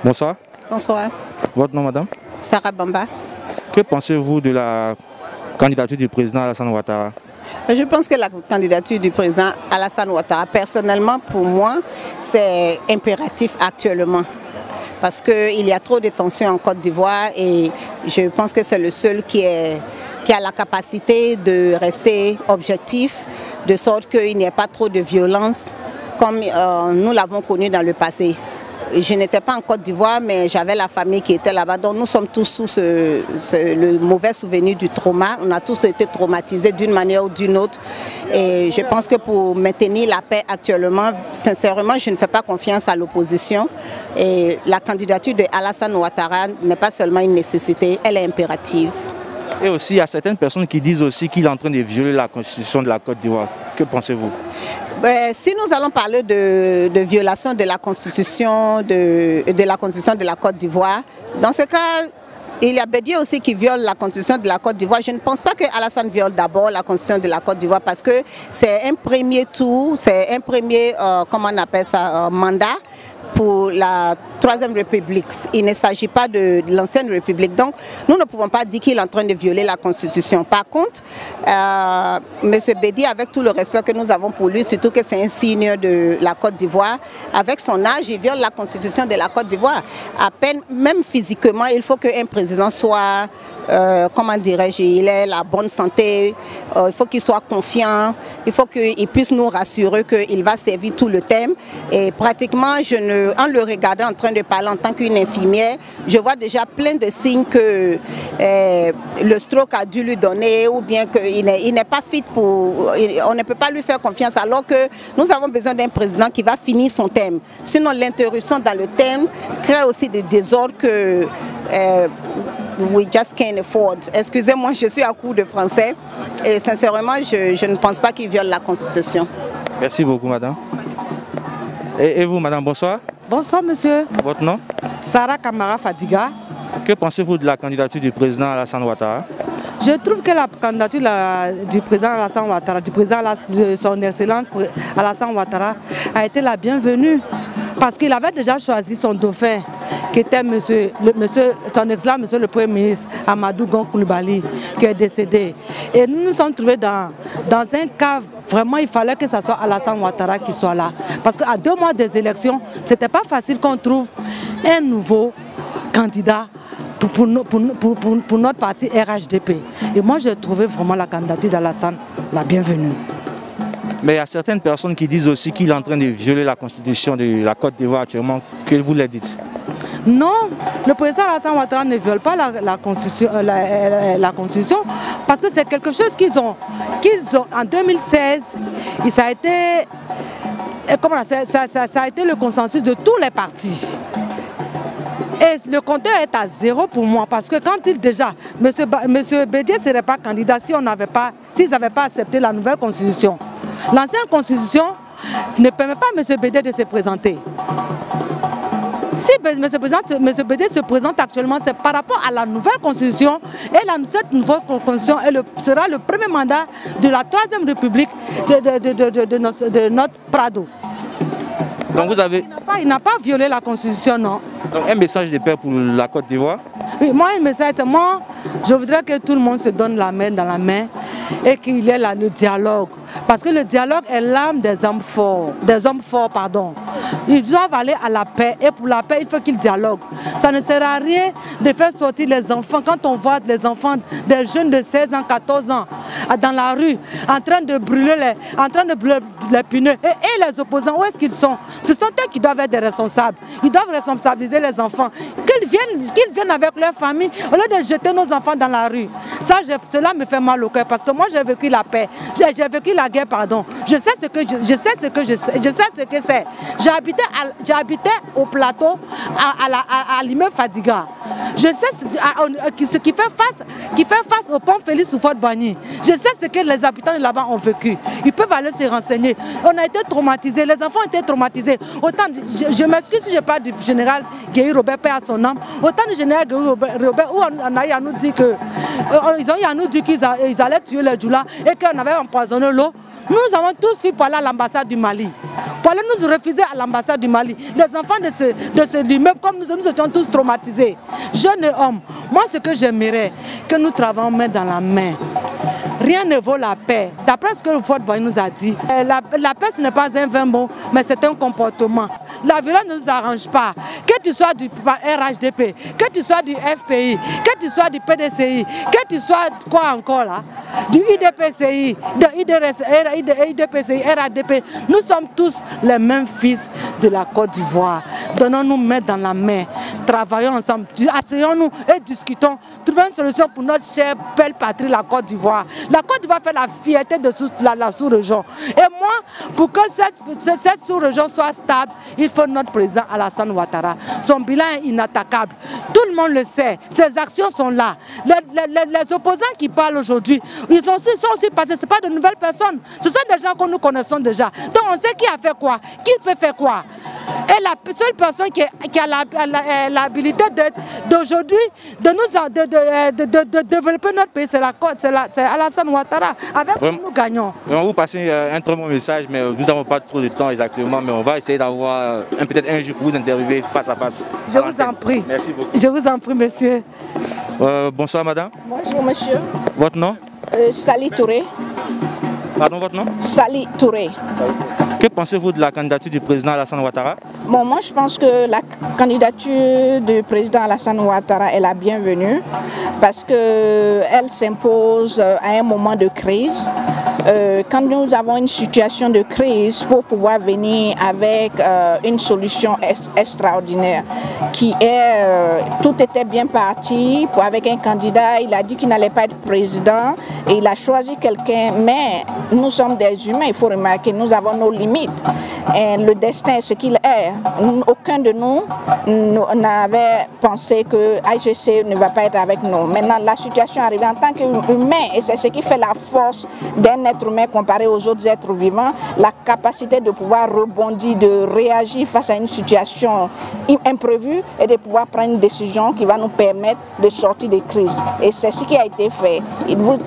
Bonsoir. Bonsoir. Votre nom, madame? Sarah Bamba. Que pensez-vous de la candidature du président Alassane Ouattara? Je pense que la candidature du président Alassane Ouattara, personnellement, pour moi, c'est impératif actuellement. Parce qu'il y a trop de tensions en Côte d'Ivoire et je pense que c'est le seul qui a la capacité de rester objectif, de sorte qu'il n'y ait pas trop de violence comme nous l'avons connu dans le passé. Je n'étais pas en Côte d'Ivoire, mais j'avais la famille qui était là-bas. Donc nous sommes tous sous le mauvais souvenir du trauma. On a tous été traumatisés d'une manière ou d'une autre. Et je pense que pour maintenir la paix actuellement, sincèrement, je ne fais pas confiance à l'opposition. Et la candidature de Alassane Ouattara n'est pas seulement une nécessité, elle est impérative. Et aussi, il y a certaines personnes qui disent aussi qu'il est en train de violer la constitution de la Côte d'Ivoire. Que pensez-vous? Si nous allons parler de violation de la constitution de la Côte d'Ivoire, dans ce cas, il y a Bédié aussi qui viole la constitution de la Côte d'Ivoire. Je ne pense pas que Alassane viole d'abord la constitution de la Côte d'Ivoire parce que c'est un premier tour, c'est un premier, comment on appelle ça, mandat pour la Troisième République. Il ne s'agit pas de l'ancienne République. Donc, nous ne pouvons pas dire qu'il est en train de violer la Constitution. Par contre, M. Bédié, avec tout le respect que nous avons pour lui, surtout que c'est un signe de la Côte d'Ivoire, avec son âge, il viole la Constitution de la Côte d'Ivoire. À peine, même physiquement, il faut qu'un président soit, comment dirais-je, il ait la bonne santé, il faut qu'il soit confiant, il faut qu'il puisse nous rassurer qu'il va servir tout le thème. Et pratiquement, en le regardant en train de parler en tant qu'une infirmière, je vois déjà plein de signes que le stroke a dû lui donner ou bien qu'il n'est pas fit pour... On ne peut pas lui faire confiance alors que nous avons besoin d'un président qui va finir son thème. Sinon l'interruption dans le thème crée aussi des désordres que we just can't afford. Excusez-moi, je suis à court de français et sincèrement, je ne pense pas qu'il viole la Constitution. Merci beaucoup, madame. Et vous, madame, bonsoir. Bonsoir, monsieur. Votre nom? Sarah Kamara Fadiga. Que pensez-vous de la candidature du président Alassane Ouattara? Je trouve que la candidature du président Alassane Ouattara, du président de son excellence Alassane Ouattara, a été la bienvenue. Parce qu'il avait déjà choisi son dauphin, qui était son excellence, monsieur le Premier ministre, Amadou Gon Coulibaly, qui est décédé. Et nous nous sommes trouvés dans un cas, vraiment il fallait que ce soit Alassane Ouattara qui soit là. Parce qu'à 2 mois des élections, ce n'était pas facile qu'on trouve un nouveau candidat pour notre parti RHDP. Et moi, j'ai trouvé vraiment la candidature d'Alassane la bienvenue. Mais il y a certaines personnes qui disent aussi qu'il est en train de violer la constitution de la Côte d'Ivoire actuellement. Que vous les dites? Non, le président Alassane Ouattara ne viole pas la constitution parce que c'est quelque chose qu'ils ont en 2016, et ça a été le consensus de tous les partis. Et le compteur est à 0 pour moi parce que quand M. Bédié ne serait pas candidat s'ils n'avaient pas accepté la nouvelle constitution. L'ancienne constitution ne permet pas à M. Bédié de se présenter. Si M. Bédié se présente actuellement, c'est par rapport à la nouvelle constitution. Et cette nouvelle constitution sera le premier mandat de la Troisième République de notre Prado. Donc vous avez... Il n'a pas violé la constitution, non. Donc un message de paix pour la Côte d'Ivoire? Oui, moi, un message, je voudrais que tout le monde se donne la main dans la main et qu'il y ait là le dialogue. Parce que le dialogue est l'âme des hommes forts, pardon. Ils doivent aller à la paix et pour la paix, il faut qu'ils dialoguent. Ça ne sert à rien de faire sortir les enfants. Quand on voit les enfants, des jeunes de 16 ans, 14 ans, dans la rue, en train de brûler les pneus. Et les opposants, où est-ce qu'ils sont? Ce sont eux qui doivent être des responsables. Ils doivent responsabiliser les enfants. Qu'ils viennent avec leur famille au lieu de jeter nos enfants dans la rue. Cela me fait mal au cœur parce que moi j'ai vécu la paix. J'ai vécu la guerre, pardon. Je sais ce que c'est. J'habitais au plateau à l'immeuble Fadiga. Je sais ce qui fait face au pont Félix Houphouët-Boigny. Je sais ce que les habitants de là-bas ont vécu. Ils peuvent aller se renseigner. On a été traumatisés, les enfants ont été traumatisés. Autant, je m'excuse si je parle du général Guéhi Robert, paix à son âme. Autant du général Guéhi Robert, où on a nous dit que ils ont nous dit qu'ils allaient tuer les Djoula et qu'on avait empoisonné l'eau. Nous avons tous fui pour aller à l'ambassade du Mali. pour aller nous refuser à l'ambassade du Mali. Les enfants de ce immeuble, comme nous étions tous traumatisés, jeunes et hommes. Moi, ce que j'aimerais, que nous travaillons main dans la main. Rien ne vaut la paix. D'après ce que le Fort Boy nous a dit, la paix ce n'est pas un vain mot, mais c'est un comportement. La violence ne nous arrange pas. Que tu sois du RHDP, que tu sois du FPI, que tu sois du PDCI, que tu sois quoi encore là, du IDPCI, IDPCI, RHDP, nous sommes tous les mêmes fils de la Côte d'Ivoire. Donnons-nous main dans la main, travaillons ensemble, asseyons-nous et discutons, trouvons une solution pour notre chère belle patrie, la Côte d'Ivoire. La Côte d'Ivoire fait la fierté de la sous-région. Et moi, pour que cette sous-région soit stable, il faut notre président Alassane Ouattara. Son bilan est inattaquable. Tout le monde le sait. Ses actions sont là. Les opposants qui parlent aujourd'hui, ils sont aussi passés. Ce ne sont pas de nouvelles personnes. Ce sont des gens que nous connaissons déjà. Donc on sait qui a fait quoi, qui peut faire quoi. Et la seule personne qui a l'habilité d'aujourd'hui de développer notre pays, c'est Alassane Ouattara. Avec nous, nous gagnons. Vous passez un très bon message, mais nous n'avons pas trop de temps exactement, mais on va essayer d'avoir peut-être un jour pour vous interviewer face à face. Je vous en prie. Merci beaucoup. Je vous en prie, monsieur. Bonsoir, madame. Bonjour, monsieur. Votre nom? Sali Touré. Pardon, votre nom? Sali Touré. Que pensez-vous de la candidature du président Alassane Ouattara? Bon, moi je pense que la candidature du président Alassane Ouattara est la bienvenue parce qu'elle s'impose à un moment de crise. Quand nous avons une situation de crise, pour pouvoir venir avec une solution extraordinaire qui est, tout était bien parti avec un candidat, il a dit qu'il n'allait pas être président et il a choisi quelqu'un, mais nous sommes des humains, il faut remarquer, nous avons nos limites. Et le destin est ce qu'il est. Aucun de nous n'avait pensé que AGC ne va pas être avec nous. Maintenant, la situation arrive en tant qu'humain, et c'est ce qui fait la force d'un être humain comparé aux autres êtres vivants, la capacité de pouvoir rebondir, de réagir face à une situation imprévue et de pouvoir prendre une décision qui va nous permettre de sortir des crises. Et c'est ce qui a été fait.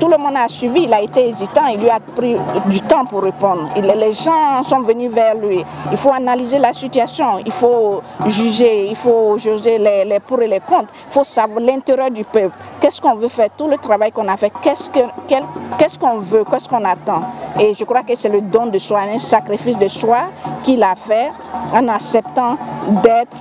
Tout le monde a suivi, il a été hésitant, il lui a pris du temps pour répondre. Les gens sont venus vers lui. Il faut analyser la situation, il faut juger, il faut juger les pour et les contre. Il faut savoir l'intérêt du peuple. Qu'est-ce qu'on veut faire, tout le travail qu'on a fait, qu'est-ce qu'on veut, qu'est-ce qu'on attend. Et je crois que c'est le don de soi, un sacrifice de soi qu'il a fait en acceptant d'être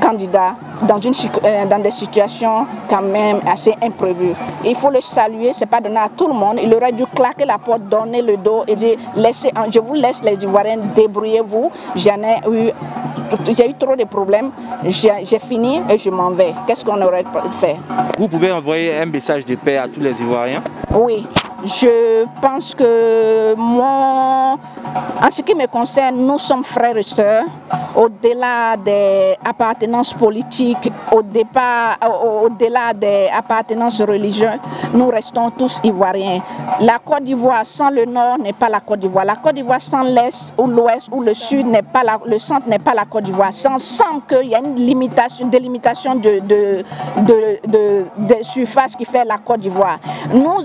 candidat dans des situations quand même assez imprévues. Il faut le saluer, c'est pas donné à tout le monde. Il aurait dû claquer la porte, donner le dos et dire je vous laisse les Ivoiriens, débrouillez-vous. J'ai eu trop de problèmes, j'ai fini et je m'en vais. Qu'est-ce qu'on aurait fait? Vous pouvez envoyer un message de paix à tous les Ivoiriens? Oui. Je pense que moi, en ce qui me concerne, nous sommes frères et sœurs. Au-delà des appartenances politiques, au-delà des appartenances religieuses, nous restons tous Ivoiriens. La Côte d'Ivoire sans le Nord n'est pas la Côte d'Ivoire. La Côte d'Ivoire sans l'Est ou l'Ouest ou le Sud n'est pas le Centre n'est pas la Côte d'Ivoire. C'est ensemble qu'il y a une délimitation de surface qui fait la Côte d'Ivoire. Nous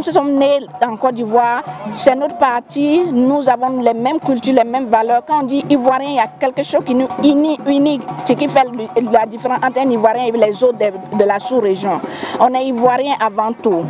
sommes nés en Côte d'Ivoire, c'est notre parti, nous avons les mêmes cultures, les mêmes valeurs. Quand on dit Ivoirien, il y a quelque chose qui nous unit, ce qui fait la différence entre un Ivoirien et les autres de la sous-région. On est Ivoirien avant tout.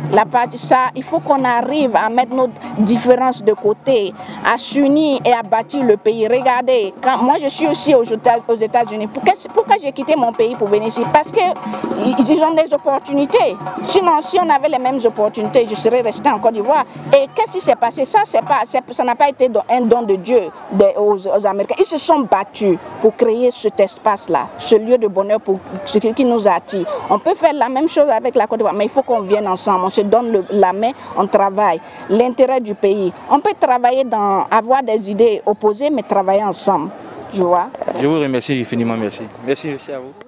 Il faut qu'on arrive à mettre nos différences de côté, à s'unir et à bâtir le pays. Regardez, moi je suis aussi aux États-Unis. Pourquoi j'ai quitté mon pays pour venir ici? Parce qu'ils ont des opportunités. Sinon, si on avait les mêmes opportunités, je serais resté en Côte d'Ivoire. Et qu'est-ce qui s'est passé? Ça n'a pas été un don de Dieu aux Américains. Ils se sont battus pour créer cet espace-là, ce lieu de bonheur pour ce qui nous attire. On peut faire la même chose avec la Côte d'Ivoire, mais il faut qu'on vienne ensemble. On se donne la main, on travaille. L'intérêt du pays. On peut travailler avoir des idées opposées, mais travailler ensemble. Tu vois? Je vous remercie infiniment, merci. Merci à vous.